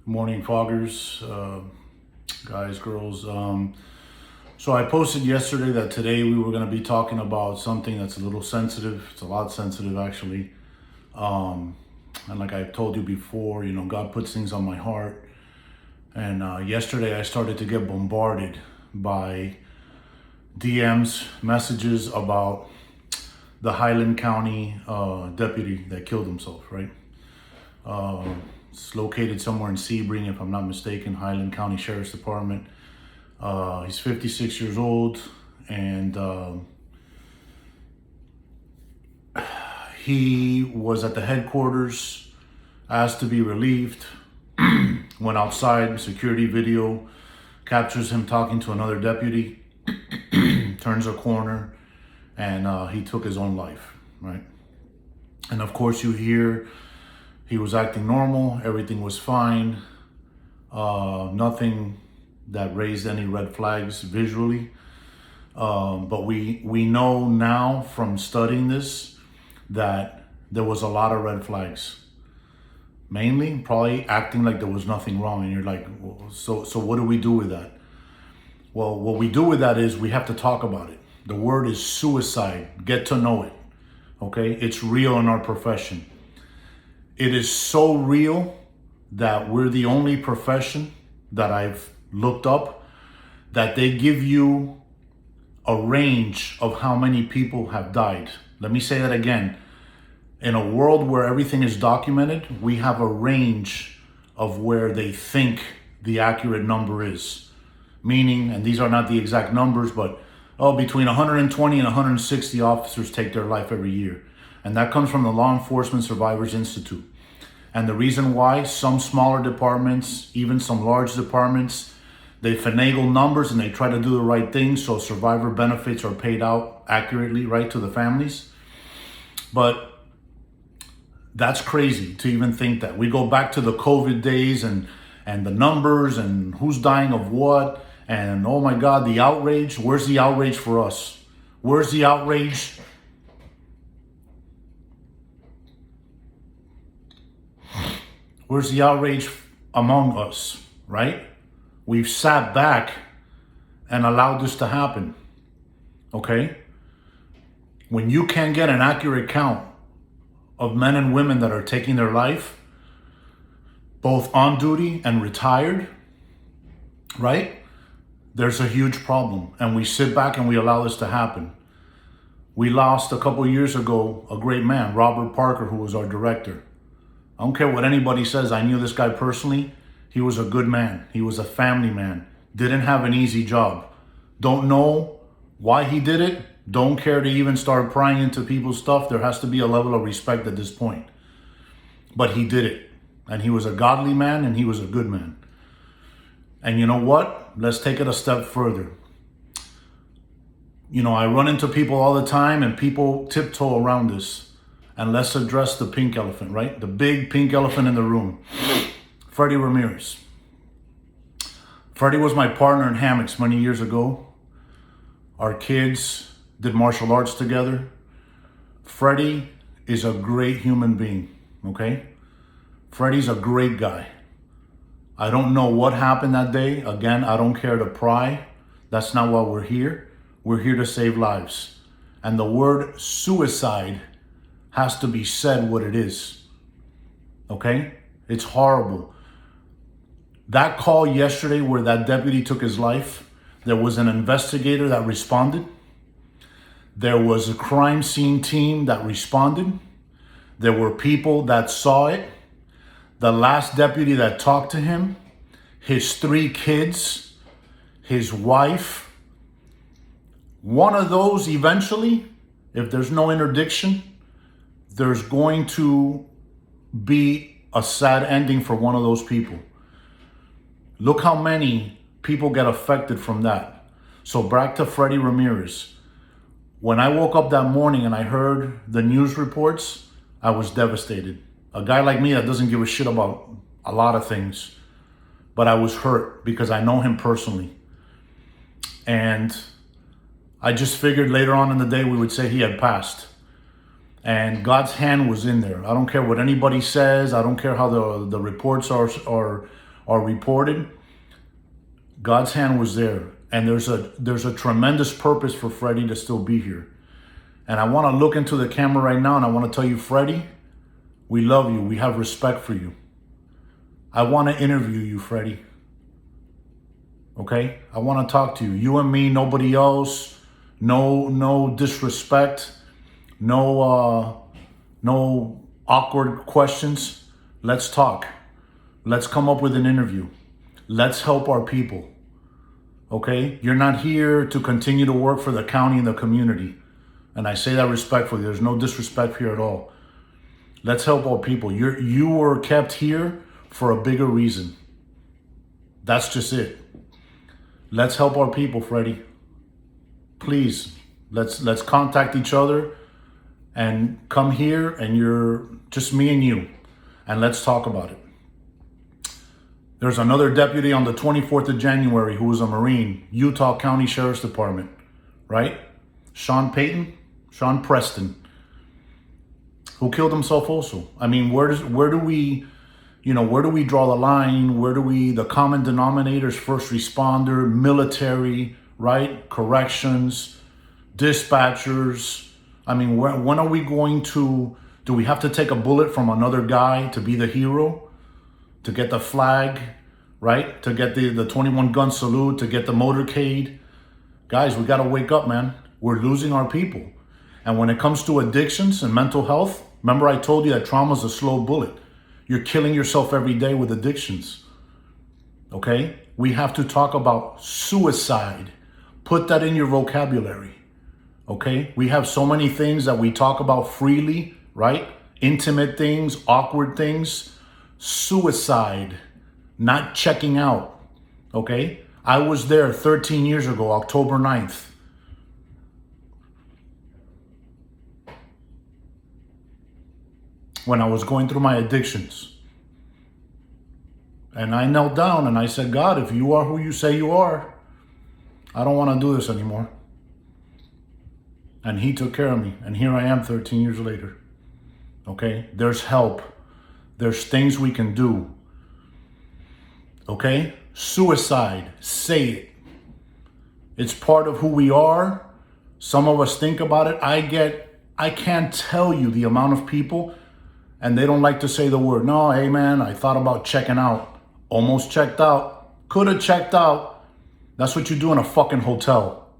Morning foggers, guys, girls. So I posted yesterday that today we were going to be talking about something that's a little sensitive. It's a lot sensitive, actually. And like I told you before, God puts things on my heart. And yesterday I started to get bombarded by DMs, messages about the Highland County deputy that killed himself, right? It's located somewhere in Sebring, if I'm not mistaken, Highland County Sheriff's Department. He's 56 years old, and he was at the headquarters, asked to be relieved, went outside, security video captures him talking to another deputy, turns a corner, and he took his own life, right? And of course you hear he was acting normal, everything was fine, nothing that raised any red flags visually. But we know now from studying this that there was a lot of red flags. Mainly, probably acting like there was nothing wrong. And you're like, well, so what do we do with that? Well, what we do with that is we have to talk about it. The word is suicide. Get to know it, okay? It's real in our profession. It is so real that we're the only profession that I've looked up that they give you a range of how many people have died. Let me say that again. In a world where everything is documented, we have a range of where they think the accurate number is. Meaning, and these are not the exact numbers, but between 120 and 160 officers take their life every year. And that comes from the Law Enforcement Survivors Institute. And the reason why some smaller departments, even some large departments, they finagle numbers and they try to do the right thing so survivor benefits are paid out accurately, right, to the families. But that's crazy to even think that. We go back to the COVID days and the numbers and who's dying of what. And oh my God, the outrage. Where's the outrage for us? Where's the outrage? Where's the outrage among us, right? We've sat back and allowed this to happen, okay? When you can't get an accurate count of men and women that are taking their life, both on duty and retired, right? There's a huge problem, and we sit back and we allow this to happen. We lost a couple years ago a great man, Robert Parker, who was our director. I don't care what anybody says. I knew this guy personally. He was a good man. He was a family man. Didn't have an easy job. Don't know why he did it. Don't care to even start prying into people's stuff. There has to be a level of respect at this point. But he did it. And he was a godly man and he was a good man. And you know what? Let's take it a step further. I run into people all the time and people tiptoe around this. And let's address the pink elephant, right? The big pink elephant in the room. Freddie Ramirez. Freddie was my partner in hammocks many years ago. Our kids did martial arts together. Freddie is a great human being, okay? Freddie's a great guy. I don't know what happened that day. Again, I don't care to pry. That's not why we're here. We're here to save lives. And the word suicide has to be said what it is, okay? It's horrible. That call yesterday where that deputy took his life, there was an investigator that responded. There was a crime scene team that responded. There were people that saw it. The last deputy that talked to him, his 3 kids, his wife. One of those eventually, if there's no interdiction, there's going to be a sad ending for one of those people. Look how many people get affected from that. So back to Freddie Ramirez. When I woke up that morning and I heard the news reports, I was devastated. A guy like me that doesn't give a shit about a lot of things, but I was hurt because I know him personally. And I just figured later on in the day we would say he had passed. And God's hand was in there. I don't care what anybody says. I don't care how the reports are are reported, God's hand was there. And there's a tremendous purpose for Freddie to still be here. And I want to look into the camera right now and I want to tell you, Freddie, we love you. We have respect for you. I want to interview you, Freddie. Okay? I want to talk to you. You and me, nobody else. No disrespect. No awkward questions. Let's talk. Let's come up with an interview. Let's help our people. Okay? You're not here to continue to work for the county and the community. And I say that respectfully. There's no disrespect here at all. Let's help our people. You were kept here for a bigger reason. That's just it. Let's help our people, Freddie. Please, let's contact each other and come here, and you're just me and you, and let's talk about it. There's another deputy on the 24th of January who was a Marine, Utah County Sheriff's Department, right? Sean Preston, who killed himself also. I mean, where do we draw the line? The common denominators, first responder, military, right? Corrections, dispatchers. I mean, when are we going to, do we have to take a bullet from another guy to be the hero? To get the flag, right? To get the 21 gun salute, to get the motorcade. Guys, we got to wake up, man. We're losing our people. And when it comes to addictions and mental health, remember I told you that trauma is a slow bullet. You're killing yourself every day with addictions. Okay? We have to talk about suicide. Put that in your vocabulary. Okay? We have so many things that we talk about freely, right? Intimate things, awkward things. Suicide, not checking out. Okay? I was there 13 years ago, October 9th. When I was going through my addictions. And I knelt down and I said, God, if you are who you say you are, I don't want to do this anymore. And he took care of me. And here I am 13 years later. Okay? There's help. There's things we can do. Okay? Suicide. Say it. It's part of who we are. Some of us think about it. I can't tell you the amount of people, and they don't like to say the word. No, hey man, I thought about checking out. Almost checked out. Could have checked out. That's what you do in a fucking hotel.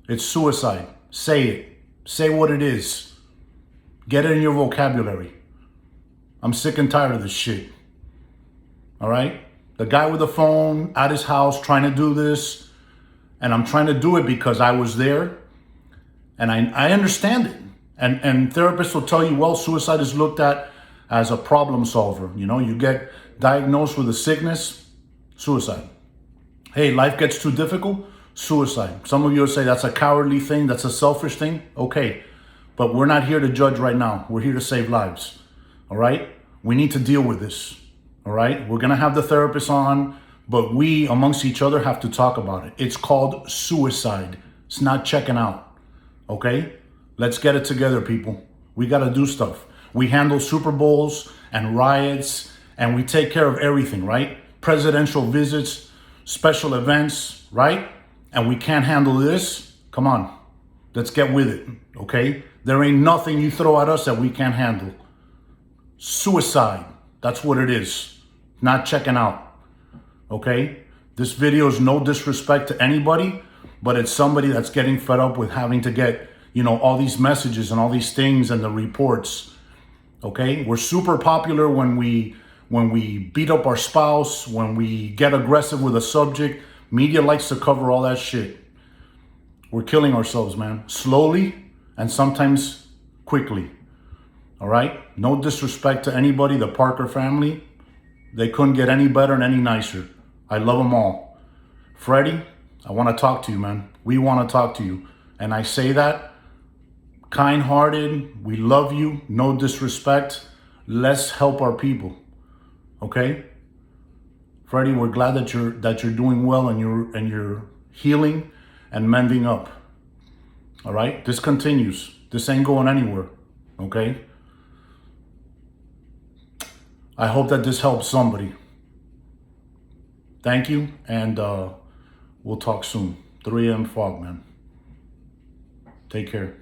It's suicide. Say it. Say what it is. Get it in your vocabulary. I'm sick and tired of this shit. All right? The guy with the phone at his house trying to do this, and I'm trying to do it because I was there, and I understand it. And therapists will tell you, well, suicide is looked at as a problem solver. You know, you get diagnosed with a sickness, suicide. Hey, life gets too difficult, suicide. Some of you will say that's a cowardly thing, that's a selfish thing. Okay, but we're not here to judge right now. We're here to save lives. All right? We need to deal with this. All right? We're going to have the therapist on, but we amongst each other have to talk about it. It's called suicide. It's not checking out. Okay? Let's get it together, people. We got to do stuff. We handle Super Bowls and riots, and we take care of everything, right? Presidential visits, special events, right? And we can't handle this. Come on. Let's get with it. Okay? There ain't nothing you throw at us that we can't handle. Suicide. That's what it is. Not checking out. Okay? This video is no disrespect to anybody, but it's somebody that's getting fed up with having to get, all these messages and all these things and the reports. Okay? We're super popular when we beat up our spouse, when we get aggressive with a subject. Media likes to cover all that shit. We're killing ourselves, man. Slowly and sometimes quickly. All right? No disrespect to anybody, the Parker family. They couldn't get any better and any nicer. I love them all. Freddie, I want to talk to you, man. We want to talk to you. And I say that kind-hearted. We love you. No disrespect. Let's help our people. Okay? Freddie, we're glad that you're doing well and you're healing and mending up. All right? This continues. This ain't going anywhere. Okay? I hope that this helps somebody. Thank you, and we'll talk soon. 3 a.m. fog, man. Take care.